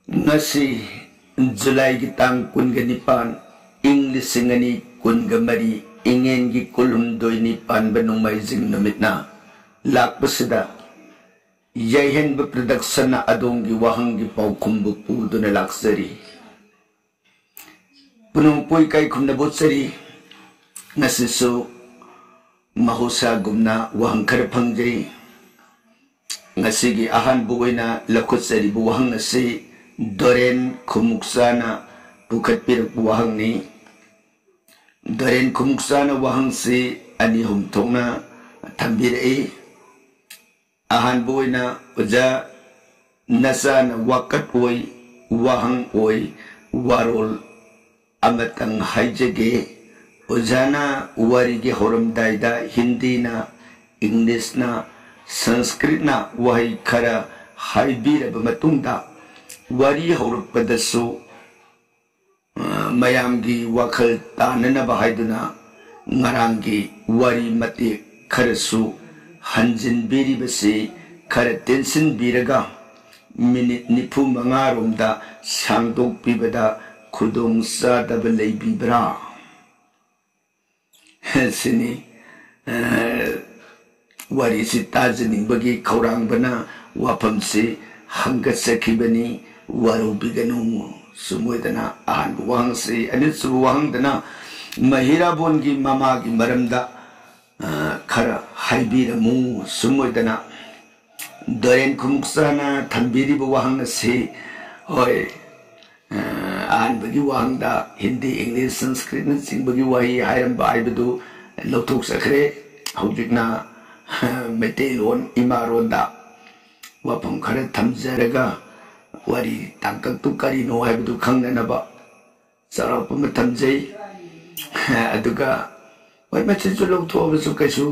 ngasi July ki tang kunga nipan English ngani kunga mari ingen gi kulumdoi nipan banung maizing numit na lakpasida yahen ba production na adong gi wahang gi pau kumbu pudo na laksari punong puy kay kumnabot sari ngasi so mahusa gumna wahang karapang jay ngasi gi ahan bugoy na lakot sari buwahang ngasi Doren kumuksana bukat pirak wahang ni Doren kumuksana wahang si ani humtong na tambir ahan boy na uja nasa na wakat oy wahang oy warol amatang haijage uja na warigi horam daida Hindi na English na Sanskrit na wahay kara haibira bamatungda wari haurakpadasu mayamgi wakal tananaba haiduna ngarangi wari mati kharasu hanjinbiribasi khara tensinbiraga minute nifu mangaromda sangdokpibada khudongchadaba leibibra sini wari si tajaningbagi khaurangbana wafamsi hangatsakibani waru biganu sumoidana ahan wang se anit su wang dana mahira bongi mama gi maramda khara haibira mu sumoidana doren kumksana thambiri bu wang se hoy ahan bagi wang da Hindi English Sanskrit na sing bagi wahi hayam bai bedu lotuk sakre hujikna metelon imaron da wapam khara thamjaraga wari tangkak tu kari no hai bedu khangnaba sarap matamjai aduga wai machi julok tho besu kaisu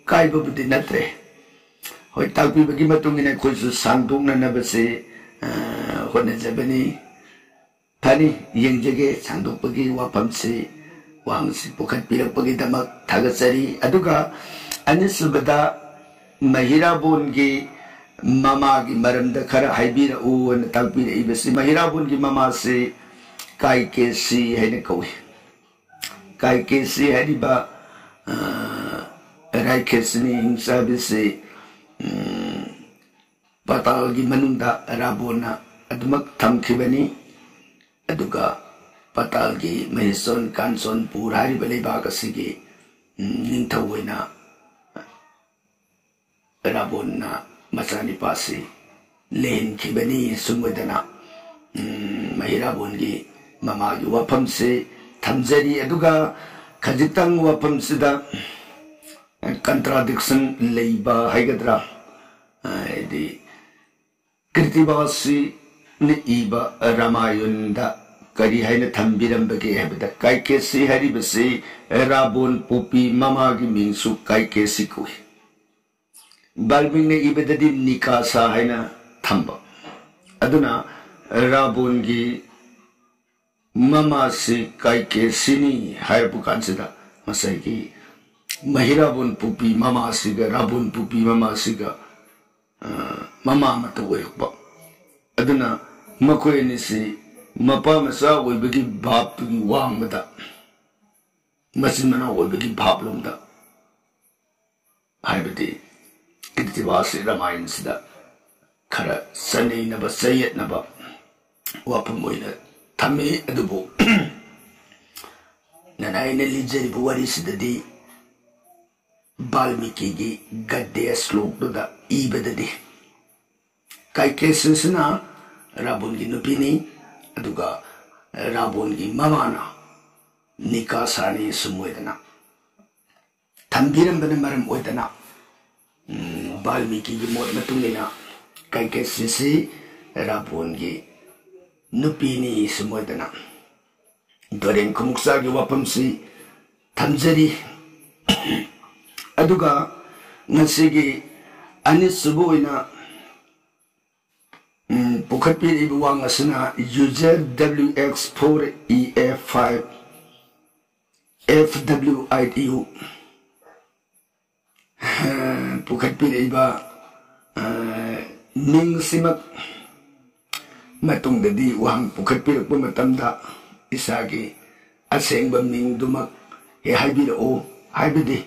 kai bu budi natre hoi takbi bagi matungina khoisu sangdung na nabase hone jabani thani yengjege sangduk bagi wapam se wangsi pokat pirak bagi damak thagatsari aduga anisubada mahira bongi mama gi maramda khara haibira u na takbira ibasi mahirabun gi mama se kai kesi haine kawi kai kesi hariba rai kesni hingsa bisi patal gi manungda rabona adumak thamkhibani aduga patal gi mahison kanson purari balai bagasigi ningthawina rabona masani pasi len kibani sumudana mahirabun gi mama gi wapam se thamjari aduga khajitang wapam sida contradiction leiba haigadra di kirtibasi ni iba ramayunda kari haina thambiram bage habda kai kesi haribasi rabun pupi mama gi mingsu kai kesi kui balbing ne ibadadi nikasa haina thamba aduna rabun gi mama si kai ke sini haibu kansida masai gi mahirabun pupi mama siga rabun pupi mama siga mama mata wekba aduna makoi ni si mapa masa webagi bap gi wangda masimana webagi bap lomda haibadi Kirtivasi Ramayan sida khara sanay naba sayat naba wapamoy na tami adubo nanay na lijari buwari sida di Balmiki gi gadde slok da ibada di kai keses na rabon gi nupini aduga rabon gi mamana nikasani sumoydana tambiram bana maram oydana Balmiki gi mod matungina kai kesisi rabon gi nupini sumoydana doren kumuksa gi wapamsi thamjari aduga ngasigi anisuboina pukhapi ibuwang asuna user WX4EF5 FWIDU pukhapi iba ning simak matungdadi wahang pukhatpirukpa matamda isagi asengba mingdumak he haibirao haibidi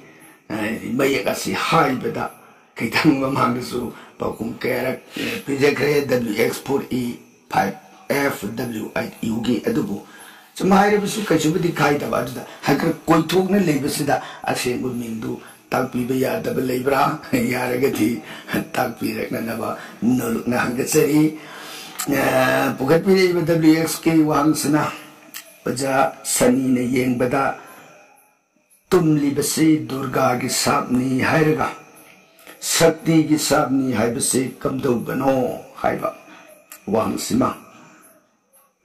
mayak asi haibada kaitang mamangdasu pakum karak pijakre WX4E5FW8UG adubu Sumahirabisu kachubadi kaitaba aduda hakar koithokna leibasida asengba mingdu takpiba yadaba leibra yaragati takpiraknanaba nolukna hangatsari pukhatpiraiba WXK wahangsana Baja sani na yengbada tumlibasi Durga ki sabni hairaga Sakti ki sabni haibasi kamdawbano haiba wahangsima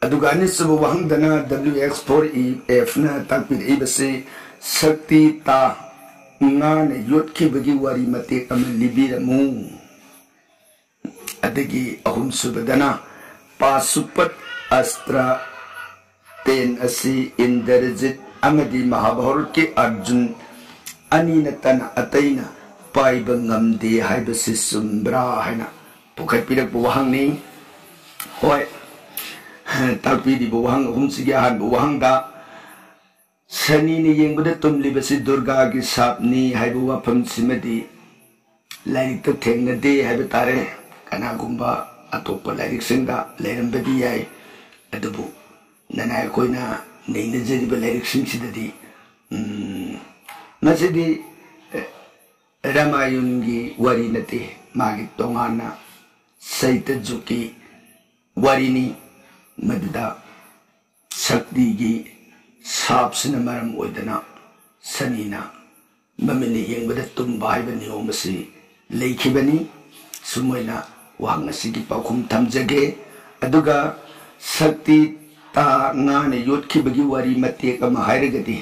adugani sabu wahangdana WX4EF na takpiribasi Sakti ta nga na yotkibagi wari matik ama libiramu adagi ahum subadana Pasupat Astra Ten asi Indrajit amadi Mahabharat ki Arjun ani natana ataina paiba ngamde haibasi sumbra haina pukhatpirak buwahang ni hoi takpidi buwahang humsigi ahan buwahang da sani ni yengbada tumlibasi Durga ki sapni haibu wafam simadi lairik ta thengna de haiba tare kanagumba atopa lairik singda lairambadi yai adubu Nana koina neina jadi balik sing sidadi masih di Ramayun gi wari nati magi tongana saita juki wari ni maduda sakti gi sab sina maram oidana sanina mamini yang bada tumbai bani omasi leiki bani sumoina wang asigi pakum tamjage aduga sakti ta ngane yotki bagi wari matek ama hairagadi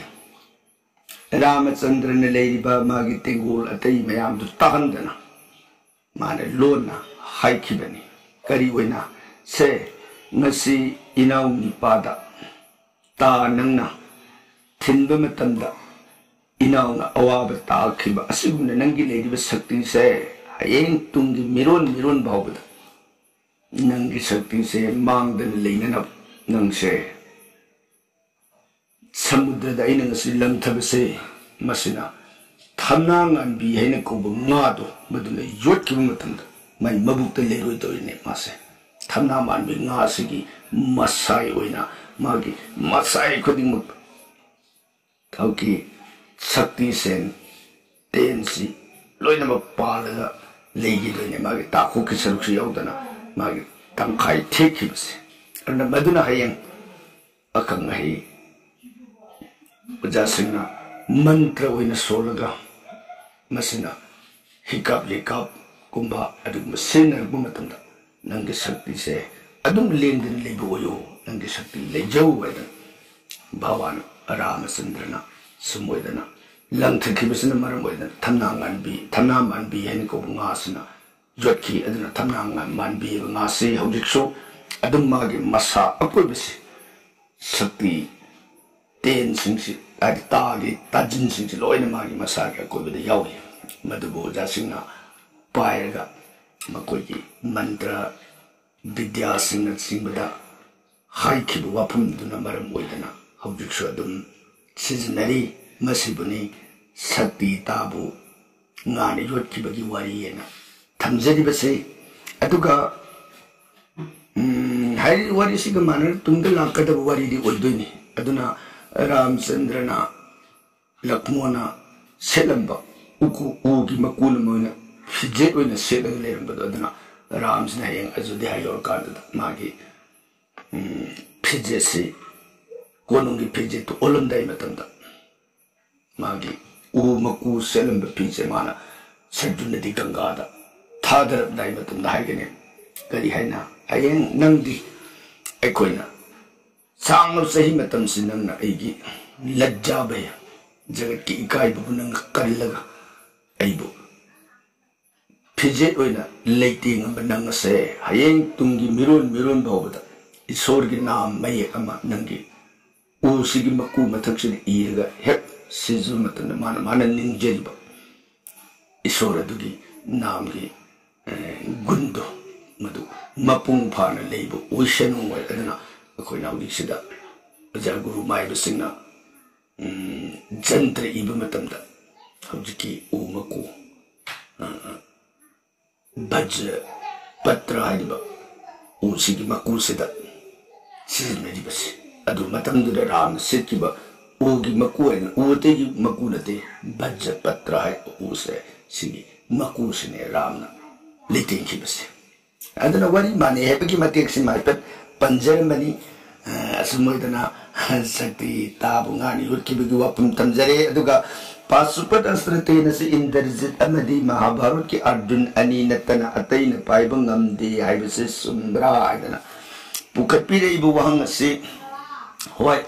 Ramachandra na leiriba magi tengol atai mayam du tahandana mana lona haikibani kari oina se ngasi inaw ni pada ta nangna thinba matamda inaw na awaba ta khiba asiguna nangi leiriba sakti se hayeng tunggi miron bawbada nangi sakti se mangdana leinana Nangse samudra da ina ngasi lamthabase masina thamna nganbi haina kobu ngado maduna yotki matamda mai mabukta leroi toine mase thamna manbi ngasigi masai oina magi masai khoding thauki sakti sen tensi loina ma pala legi doine magi takhu ki saruksi yaudana magi tamkai thekibase Karena maduna hayang akang ngahi Pajasingna mantra wina solaga Masina hikap likap kumba adug masina gumatanda Nanggi sakti se adung lendin libo yo Nanggi sakti lejaw wedan Bawan Ramasandrana Sumwedana Lang thakibasana maram wedan Tamnangan bi hani ko ngasina Yotki aduna tamnangan man bi ngasi haudikso Adum magi masa akoy basi sakti ten singsi adi tagi tajin singsi loina magi masa ka akoy bada yawi madubo jasingna pairaga makoy ki mantra vidya singna singbada haiki bu wapam duna maram oidana haujiksu adum sizinari masibuni sakti tabu ngani yotki bagi wari yena tamjadi basi aduga Hari wari si gamana tunggal lakada wari di oidoni aduna Ramachandrana Lakmona selamba ugi makul moina fije oina selang leramba aduna Ramsna yang Ajodhya yor kada magi fije si konungi fije to olamdai matamda magi maku selamba fije mana sajjuna di gangada thadar dai matamda haigene kari haina ayeng nangdi aikoina sanglo sahi matam sinang na aigi lajja baya jagat ki ikai bu nang karilaga aibu phije oina leiting banang se hayeng tungi miron bawda isor gi nam mai ama nangi u sigi maku mathaksin iraga hek sizu matan mana ningjeliba isor adugi nam gi gundo madu mapung phana leibu ocean oi adana akoi na udi sida aja guru mai basingna jantra iba matamda hojiki u maku bajra patra haiba u sigi maku sida siznari basi adu matamda ram sitkiba ugi maku aina ute gi maku nate bajra patra hai u se sigi maku sine ramna litin ki basi adana wari mane hebki matek sin mai pat panjar mani asmoidana sakti tabungani urki bigi wapum tamjare aduga pasupat asratena se indarjit amadi mahabharat ki arjun ani natana ataina paibang ngamde haibase sumra adana pukatpire ibu wahang se hoi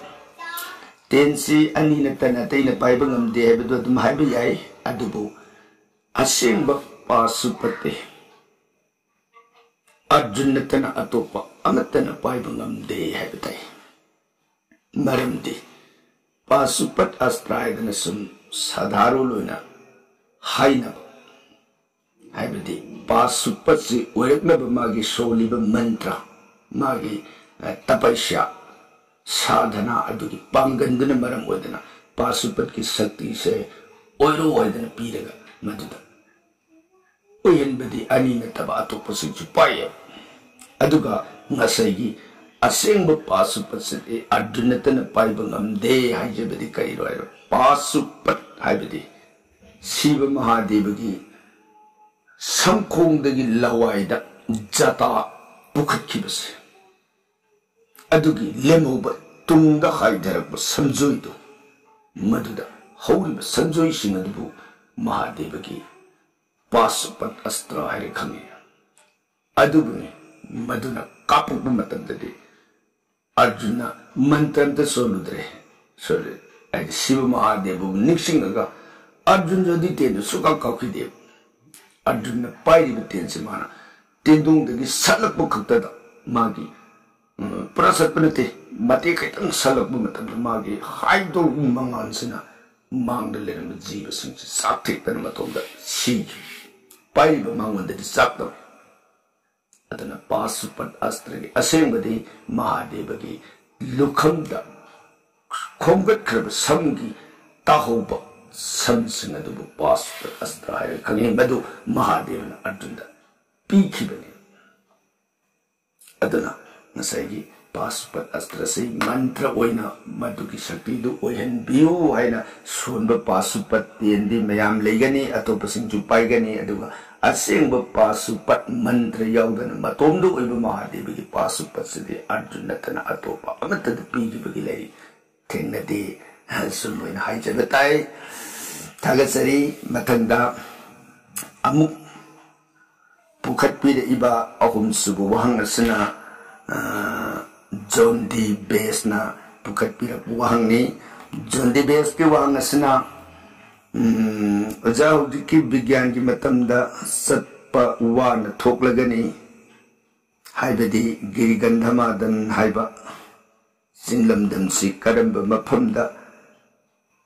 tensi ani natana ataina paibang ngamde haibadu adum haiba yai adubu asengba pasupate arjun natana atopa amatana paibang ngamde haibatai maramdi pasupat astraidana sum sadharu loina haina haibadi pasupat si oiraknaba magi soliba mantra magi tapasya sadhana adugi pangandana maram oidana pasupat ki shakti se oiro oidana piraga maduda oyenbadi ani nataba atopa sinchu paye aduga ngasai asengba pasupat se arjunatana paiba ngamde haijabadi kairo airo pasupat haibadi Shiva Mahadevagi samkhongdagi lawaida jata pukhatkibase adugi lemoba tungda haidarakba samjoido maduda horiba sanjoi sing adubu Mahadevagi pasupat astra haire khangi adubuni maduna kapukba matamdadi Arjuna mantramta soludre sole ai Shiva Mahadevu niksingaga Arjun jodi tenu suka kaukide Arjuna pairi tense mana tendung dagi salak bukakta da magi prasatpanate mate kaitang salak bu matam magi haido mangan sina mangda leram jiba sing sakti tan matomda si pairi ba mangon da sakta adana pasupat astragi asembadi Mahadevagi lukhamda khomgat khraba samgi tahoba samsing adubu pasupat astra hai khangi madu Mahadevana Arjuna pikhibani adana nasai pasupat astra se mantra oina madugi shakti du oihan biu haina sunba pasupat tendi mayam leigani atopasing jupaigani aduga asengba pasupat mantra yaudana matomdu oiba Mahadevagi pasupat sidi Arjuna tana atopa amatad pigibagi lei tengnadi sunmoina haijabatai thagasari mathangda amuk pukhatpire iba ahum subu wahang asana John D. Besna pukhatpira wahang ni John D. Bes ke wahang asana Ajau diki bigyan ki matamda satpa wana thoklagani haibadi girigandhamadan haiba sinlamdam si karamba maphamda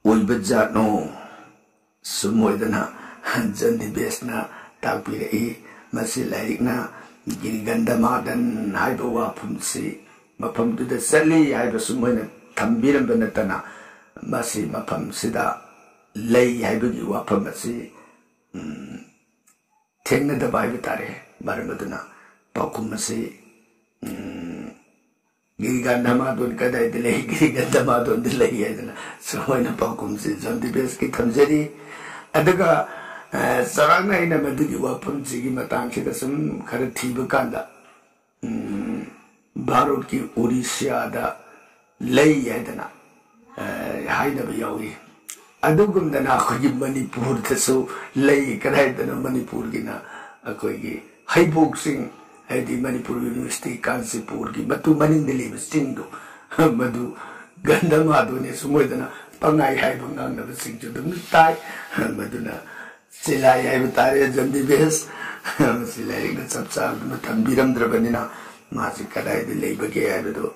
oiba jatno sumoidana Jandi Besna takpirai masi lairikna girigandhamadan haiba wafum si maphamduda sali haiba sumoina thambiramba natana masi mafam sida lei haibagi wafam asi tengnadaba haiba tare maramaduna paukum asi girigandhamadon kadai dilai girigandhamadon dilai haidana sumoina paukum si Jandi Beski thamjari aduga sarangna ina madugi wafam sigi matangsida sum khara thiba kanda Bharat ki Orissa da lei haidana hainaba yawi adugumdana akogi Manipur dasu lei kadaidana Manipur gina akogi haibok sing haidi Manipur University Kansipur gi matu manindali singdo madu gandhamadu ne sumoidana pangai haiba ngangnaba singju dum tai maduna silai haiba tare Jandi Bes silai ga chapcha tambiramdrabanina masi kadaida leibage haibado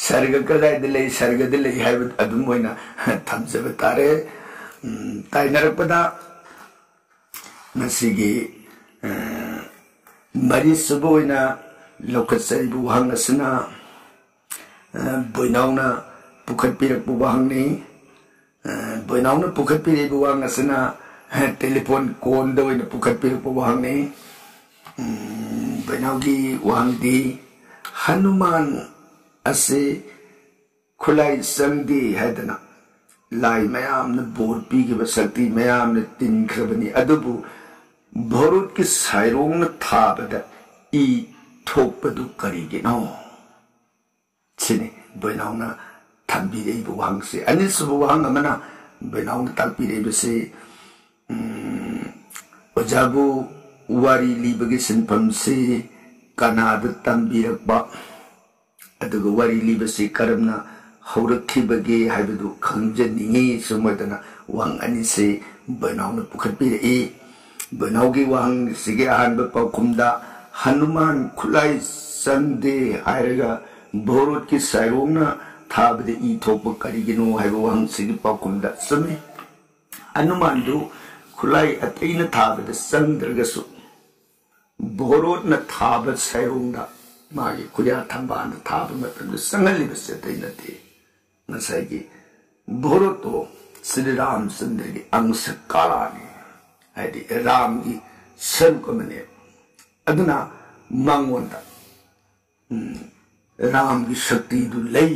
sarga kadaida lei sarga dilei haiba adum oina thamjaba tare tainarapada masigi mari suboina लौकत्सरिब वहांग असना बोइनावना पुखत्पिरकपु वहांगनि बोइनावना पुखत्पिरिब वहांग असना telephone कोन दवैना पुखत्पिरकपु वहांगनि बोइनावगी वहांगदि हनुमान असे खुलाई संगदी हैदना लाई मयाम ने bore पीगिब शक्ति मयाम ने तिनख्रबनी अदुबु भोरुत की साइरोंग न थाबदा ई थोपदु करिगिनो छिने बोइनावना थंबिरेब वहांग से अनिसबु वहांग अमना बोइनावना ताकपिरेब से ओजाबु वारी लीबगे सिनफम से कनाद तंबिरकबा अदुगा वारी लीबसे करमना हौरखिबगे हाइबदु खंजनिंगी सुमदना वांग अनिसे बोइनावना पुखत्पिरे बोइनावगी वांग सिगे अहानब पाउकुमदा हनुमान खुलाई संदे हायरगा भोरुत की साइरोंगना थाबदे ई थोप करिगिनो हाइब वांग सिगे पाउकुमदा समे हनुमानदु खुलाई अतैना थाबदे संद्रगसु भोरुत न थाब साइरोंगदा मागी खुया थंबान थाब मतन संगलिबसे तैनते नसागी भोरुतो श्री रामचंद्र की अंश कालानी हाइदी राम की सर्वकमने अदना मांगोंदा राम की शक्ति दु लई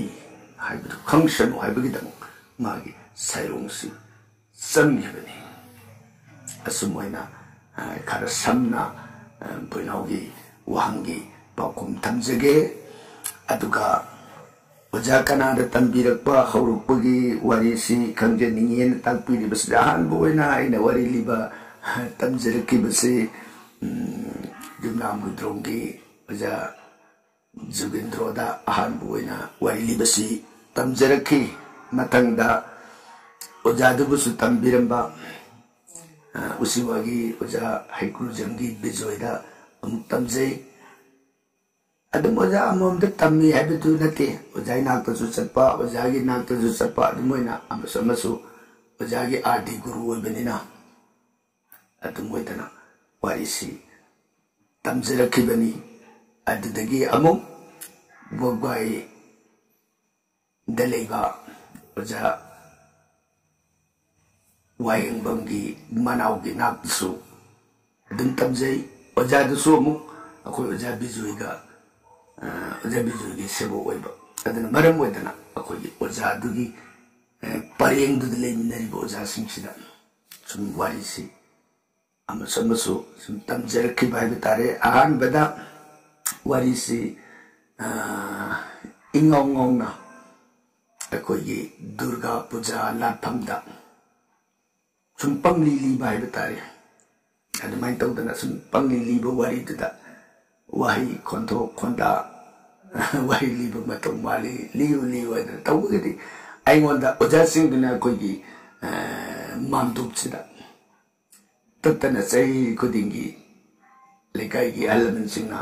हाइबदु खंगसनु हाइबगिदम मागी साइरोंगसी संगिबनी असुमोइना खर समना बोइनावगी वहांगी पाउकुम थमजगे अदुगा ओजा कनादा तंबिरकपा हौरुकपगी वारीसी खंजनिंगेन ताकपिरिबस अहानबु ओइना आइना वारी लिबा तमजरकिबसे जुमना मुद्रोंगी ओजा जुगेंद्रोदा अहानबु ओइना वारी लिबसी तमजरकी मतंगदा ओजादुबुसु तंबिरंबा उसिवागी ओजा हैक्रुजंगी बिजोयदा अमुक तमजै अदम ओजा अमोमद तम्मी हैबदु नते ओजाई नाक्तसु चटपा ओजागी नाक्तसु चटपा अदमोइना अमसमसु ओजागी आदि गुरु ओइबनिना अदमोइदना वारिसी तमजरखिबनी अदुदगी अमुक बोगवाई दलेगा ओजा वायंबंगी मनावगी नाक्तसु अदम तमजै ओजादसु अमुक अखोय ओजा बिजुइगा ओजा बिजुइगी सेबो ओइबा अदना मरम ओइदना अखोयगी ओजादुगी परेंगदुद लेमिनरिबो ओजासिंगसिदा सुम वारिसी अमसमसु सुम तमजरखिबा हाइबा तारे अहानबदा वारिसी इंगोंगोंना अखोयगी दुर्गा पूजा लाफमदा सुम पंगली लीबा हाइबा तारे अदमाइन तौदना सुम पंगली लीबा वारिदुदा वही खोंथो खोंदा वही लीबा मतौ माली लियो लियो अदना तौगदी आइंगोंदा ओजासिंगदना अखोयगी मामदुबसिदा तत्तना सही खुदिंगी लेकाइगी अलमनसिंगना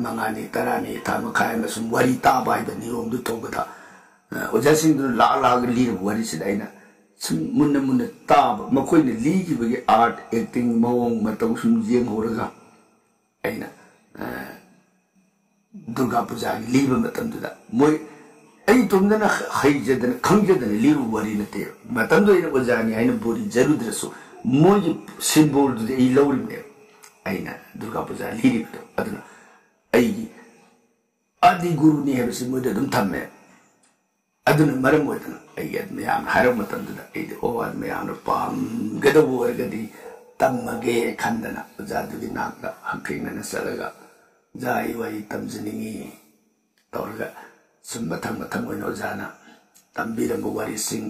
मंगानी तरानी थामखाय मसुम वारी ताबा हाइबा नियमदु तौबदा ओजासिंगदु लाग लिर वारिसिदा आइना सुम मुन्ना मुन्ना ताब मखोइने लीगिबगी आर्ट एक्टिंग मवोंग मतौ सुम जेंगहोरगा आइना दुर्गा पूजा की लीबा मतंदुदा मोय आई तुमदना खैजदना खंगजदना लिरु वारी नते मतंदो इन ओजानी आइना बोरी जरुद्रसु मोय सिंबल दुदे ई लौरिने आइना दुर्गा पूजा लिरिबदो अदना आई आदि गुरु ने हेबसे मोयदा दुम थम्मे अदुना मरम ओइदना आई अदमयाम हारो मतंदुदा आई ओ अदमयाम पाम गदबो ओरगदी तम्मगे खंदना ओजादुगी नाकदा हंखेंगना सलगा जाई वाई तमजनिंगी तौरगा सुम मथंग मथंग ओइना ओजाना तंबिरंबो वारिसिंग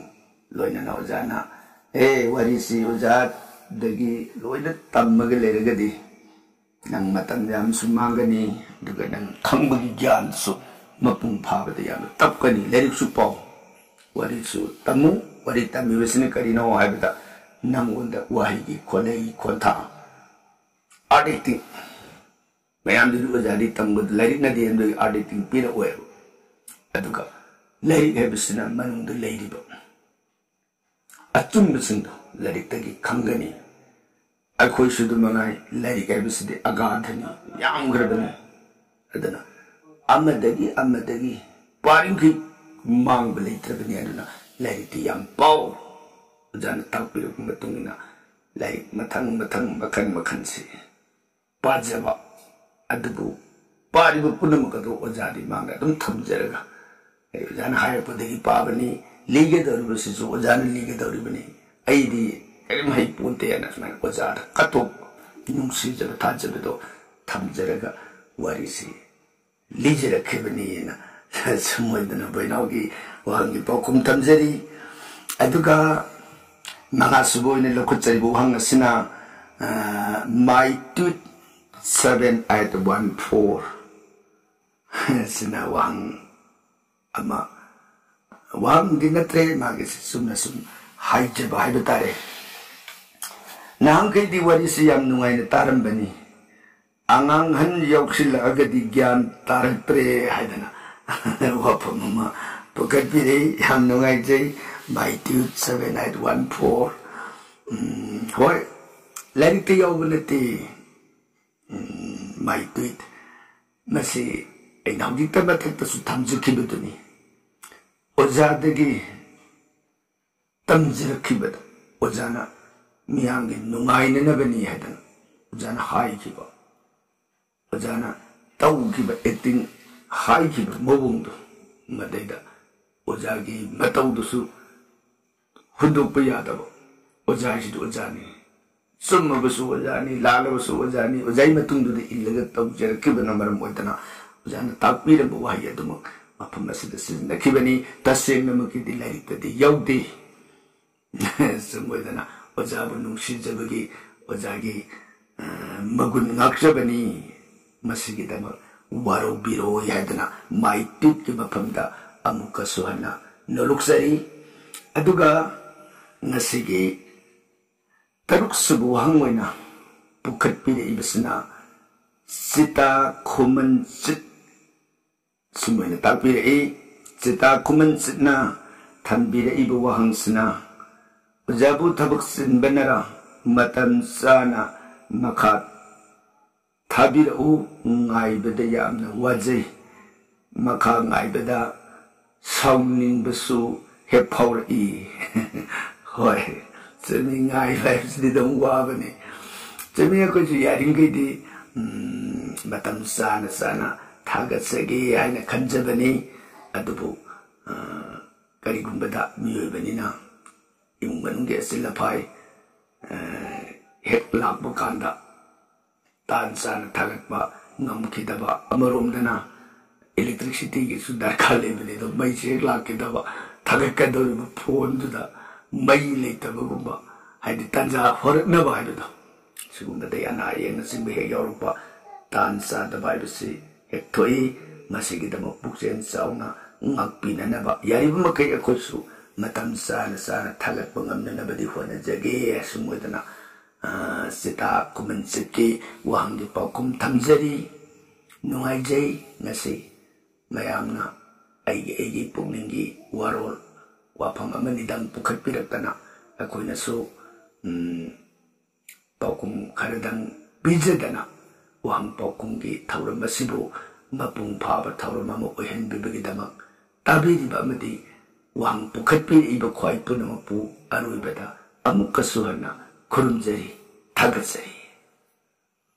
लोइना ओजाना ए वारिसी ओजा दगी लोइना तम्मगे लेरगदी नंग मतम याम सुमांगनी दुगा नंग खंबगी ज्ञान सु मपुंग फाबदा याम तपकनी लेरिकसु पाउ वारिसु तमु वारी तमिबसिने करिनो हाइबदा नंगोंदा वाहिगी खोनै खोंथा आर्टिटिंग मैम ओजादी तंबद लाइक नदी आर्टिटिंग पीर अदुगा लाइक हैबसिना मनुंग लेरिबा अचुंबसिंग लाइक खंगनी अखोई सुदु मंगाई like हैबसिदि अगाधनी यामग्रबनी adana amadagi paringki mang belaitrabani aduna larik ti yam pau ojana takpir matungina larik mathang makan si pajaba adubu paribu punamakadu ojadi manga dum thamjaraga ojana hairapodagi pabani lige doribasisu ojana lige doribani aidi karim hai punte ana sma ojada katok nungsijaba thajabado thamjaraga warisi lijera khebani na sumoidana boinaugi wahangi paukum thamjari aduga Mangasubo ni lokutsari buhang sina my 7814 sina wang ama wang dinatre magis sumna sum haije bai betare nang kai diwari siyam nungai na tarambani angang han yoksil agadi gyan tarapre haidana wapamama pokat pire ham nungai jai my 7814 hoi larik te yawbanati my tweet masi ay naujik tabatak su tamjikibaduni ojadagi tamjirakibada ojana miyangi nungaina nabani hadan ojana haikiba ojana tawkiba acting haikiba mobungdu madaida ojagi matawdusu Hunduk payadabo, ojai situ ojani, summa basu ojani, lala basu ojani, ojai matung du di ilaga tau jara kibana maram oitana, ojana takpi rabu wahya dumo, apa masih desin nak kibani taseng nama kiti lari tadi yaudi, semua oitana ojabu nungsi jabagi ojagi magun ngaksa bani masih kita mal waro biro ya dana maitit kima pamda amuka suhana noluksari aduga ngasigi taruk subu hangwena bukat pide ibasna sita kuman sit sumena takpire sita kuman sitna tambire ibu wahangsna ujabu tabuk sin banara matan sana makat tabir ngai beda yamna wajai maka ngai beda sauning besu hep power hoi semi ngai lives di dong wabani semi aku ju yaring di matam sana thagat segi aina kanjabani adubu kari gumbada miyo bani na yung manungge sila pai hek lak bukanda tan sana thagat ba ngam kidaba amarom dana electricity ki sudar khale bani do mai se lak kidaba thagat ka do phone du da mai le ta bagumba haidi tanja horak na ba do sigunda de ana yeng simbe he yorupa tan sa da bai bisi hek thoi masigi da mukjen sauna ngakpina na ba yari ba makai akosu matam sana thagat bangamna na ba di hona jage sumodana sita kuman siki wahang di paukum tamjari nungai jai ngasi mayamna aigi pungningi warol wapam amani dang pukat piraktana akoy na so paukum karadang bijadana wahang paukum gi tauram masibo mapung paba tauram amo ohen bibigidamak tabi di ba amadi wahang pukat iba kway punamapu arui bada amuk kasuhana kurumjari thagasari